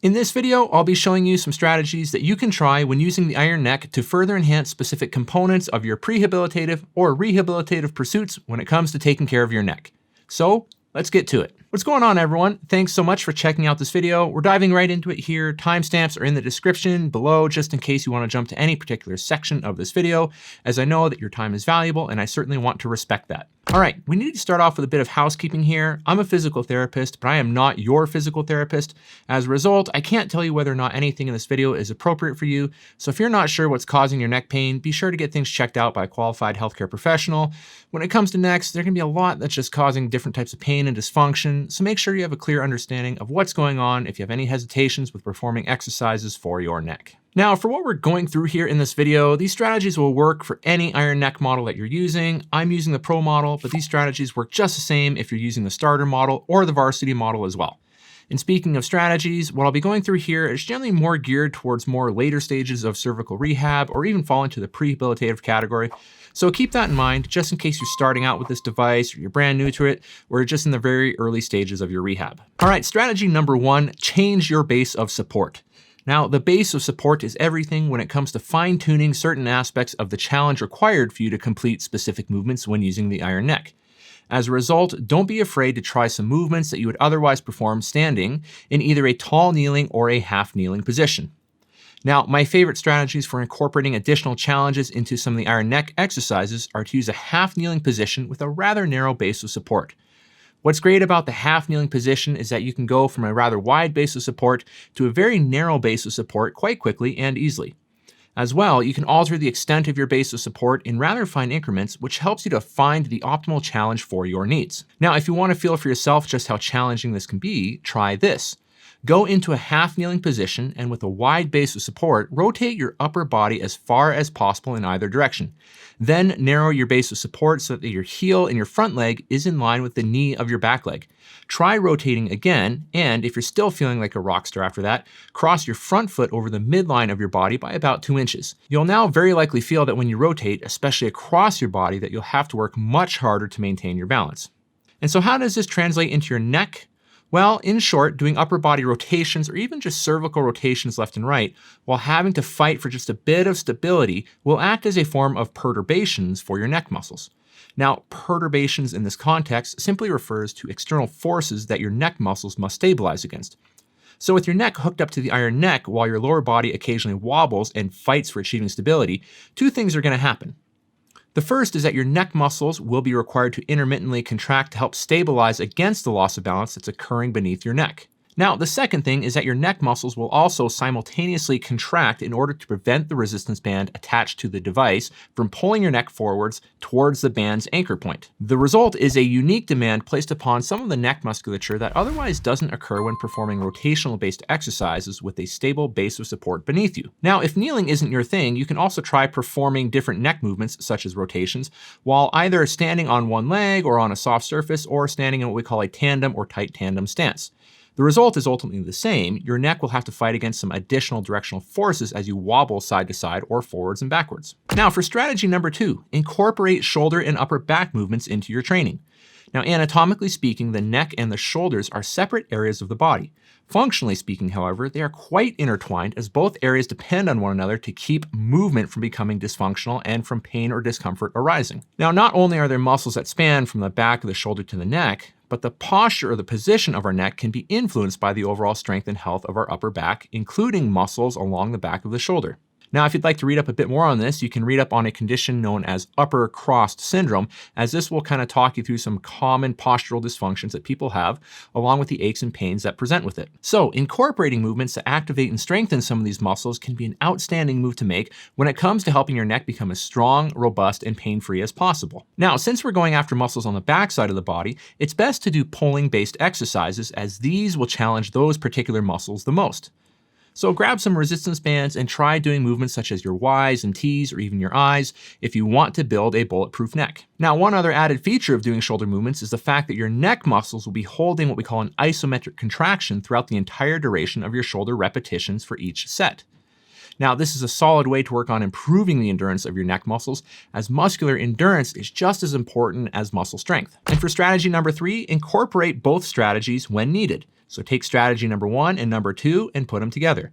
In this video, I'll be showing you some strategies that you can try when using the iron neck to further enhance specific components of your prehabilitative or rehabilitative pursuits when it comes to taking care of your neck. So let's get to it. What's going on, everyone? Thanks so much for checking out this video. We're diving right into it here. Timestamps are in the description below just in case you want to jump to any particular section of this video, as I know that your time is valuable and I certainly want to respect that. All right, we need to start off with a bit of housekeeping here. I'm a physical therapist, but I am not your physical therapist. As a result, I can't tell you whether or not anything in this video is appropriate for you. So if you're not sure what's causing your neck pain, be sure to get things checked out by a qualified healthcare professional. When it comes to necks, there can be a lot that's just causing different types of pain and dysfunction. So make sure you have a clear understanding of what's going on if you have any hesitations with performing exercises for your neck. Now, for what we're going through here in this video, these strategies will work for any iron neck model that you're using. I'm using the Pro model, but these strategies work just the same if you're using the starter model or the varsity model as well. And speaking of strategies, what I'll be going through here is generally more geared towards more later stages of cervical rehab or even fall into the prehabilitative category. So keep that in mind just in case you're starting out with this device or you're brand new to it or you're just in the very early stages of your rehab. All right, strategy number one, change your base of support. Now, the base of support is everything when it comes to fine-tuning certain aspects of the challenge required for you to complete specific movements when using the iron neck. As a result, don't be afraid to try some movements that you would otherwise perform standing in either a tall kneeling or a half kneeling position. Now, my favorite strategies for incorporating additional challenges into some of the iron neck exercises are to use a half kneeling position with a rather narrow base of support. What's great about the half kneeling position is that you can go from a rather wide base of support to a very narrow base of support quite quickly and easily. As well, you can alter the extent of your base of support in rather fine increments, which helps you to find the optimal challenge for your needs. Now, if you want to feel for yourself just how challenging this can be, try this. Go into a half kneeling position and with a wide base of support, rotate your upper body as far as possible in either direction. Then narrow your base of support so that your heel and your front leg is in line with the knee of your back leg. Try rotating again, and if you're still feeling like a rock star after that, cross your front foot over the midline of your body by about 2 inches. You'll now very likely feel that when you rotate, especially across your body, that you'll have to work much harder to maintain your balance. And so how does this translate into your neck? Well, in short, doing upper body rotations or even just cervical rotations left and right while having to fight for just a bit of stability will act as a form of perturbations for your neck muscles. Now, perturbations in this context simply refers to external forces that your neck muscles must stabilize against. So with your neck hooked up to the iron neck while your lower body occasionally wobbles and fights for achieving stability, two things are going to happen. The first is that your neck muscles will be required to intermittently contract to help stabilize against the loss of balance that's occurring beneath your neck. Now, the second thing is that your neck muscles will also simultaneously contract in order to prevent the resistance band attached to the device from pulling your neck forwards towards the band's anchor point. The result is a unique demand placed upon some of the neck musculature that otherwise doesn't occur when performing rotational-based exercises with a stable base of support beneath you. Now, if kneeling isn't your thing, you can also try performing different neck movements, such as rotations, while either standing on one leg or on a soft surface, or standing in what we call a tandem or tight tandem stance. The result is ultimately the same. Your neck will have to fight against some additional directional forces as you wobble side to side or forwards and backwards. Now for strategy number two, incorporate shoulder and upper back movements into your training. Now, anatomically speaking, the neck and the shoulders are separate areas of the body. Functionally speaking, however, they are quite intertwined as both areas depend on one another to keep movement from becoming dysfunctional and from pain or discomfort arising. Now, not only are there muscles that span from the back of the shoulder to the neck, but the posture or the position of our neck can be influenced by the overall strength and health of our upper back, including muscles along the back of the shoulder. Now, if you'd like to read up a bit more on this, you can read up on a condition known as upper crossed syndrome, as this will kind of talk you through some common postural dysfunctions that people have, along with the aches and pains that present with it. So incorporating movements to activate and strengthen some of these muscles can be an outstanding move to make when it comes to helping your neck become as strong, robust, and pain-free as possible. Now, since we're going after muscles on the back side of the body, it's best to do pulling-based exercises, as these will challenge those particular muscles the most. So grab some resistance bands and try doing movements such as your Ys and Ts or even your Is if you want to build a bulletproof neck. Now, one other added feature of doing shoulder movements is the fact that your neck muscles will be holding what we call an isometric contraction throughout the entire duration of your shoulder repetitions for each set. Now, this is a solid way to work on improving the endurance of your neck muscles, as muscular endurance is just as important as muscle strength. And for strategy number 3, incorporate both strategies when needed. So take strategy number 1 and number 2 and put them together.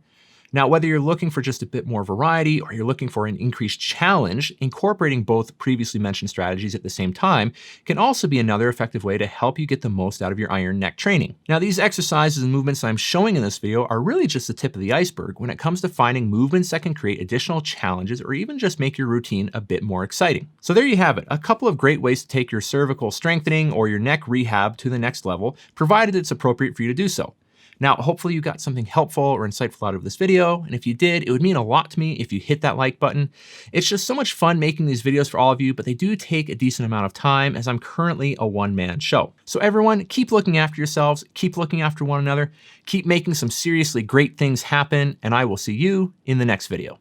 Now, whether you're looking for just a bit more variety or you're looking for an increased challenge, incorporating both previously mentioned strategies at the same time can also be another effective way to help you get the most out of your iron neck training. Now, these exercises and movements I'm showing in this video are really just the tip of the iceberg when it comes to finding movements that can create additional challenges or even just make your routine a bit more exciting. So there you have it, a couple of great ways to take your cervical strengthening or your neck rehab to the next level, provided it's appropriate for you to do so. Now, hopefully you got something helpful or insightful out of this video, and if you did, it would mean a lot to me if you hit that like button. It's just so much fun making these videos for all of you, but they do take a decent amount of time as I'm currently a one-man show. So everyone, keep looking after yourselves, keep looking after one another, keep making some seriously great things happen, and I will see you in the next video.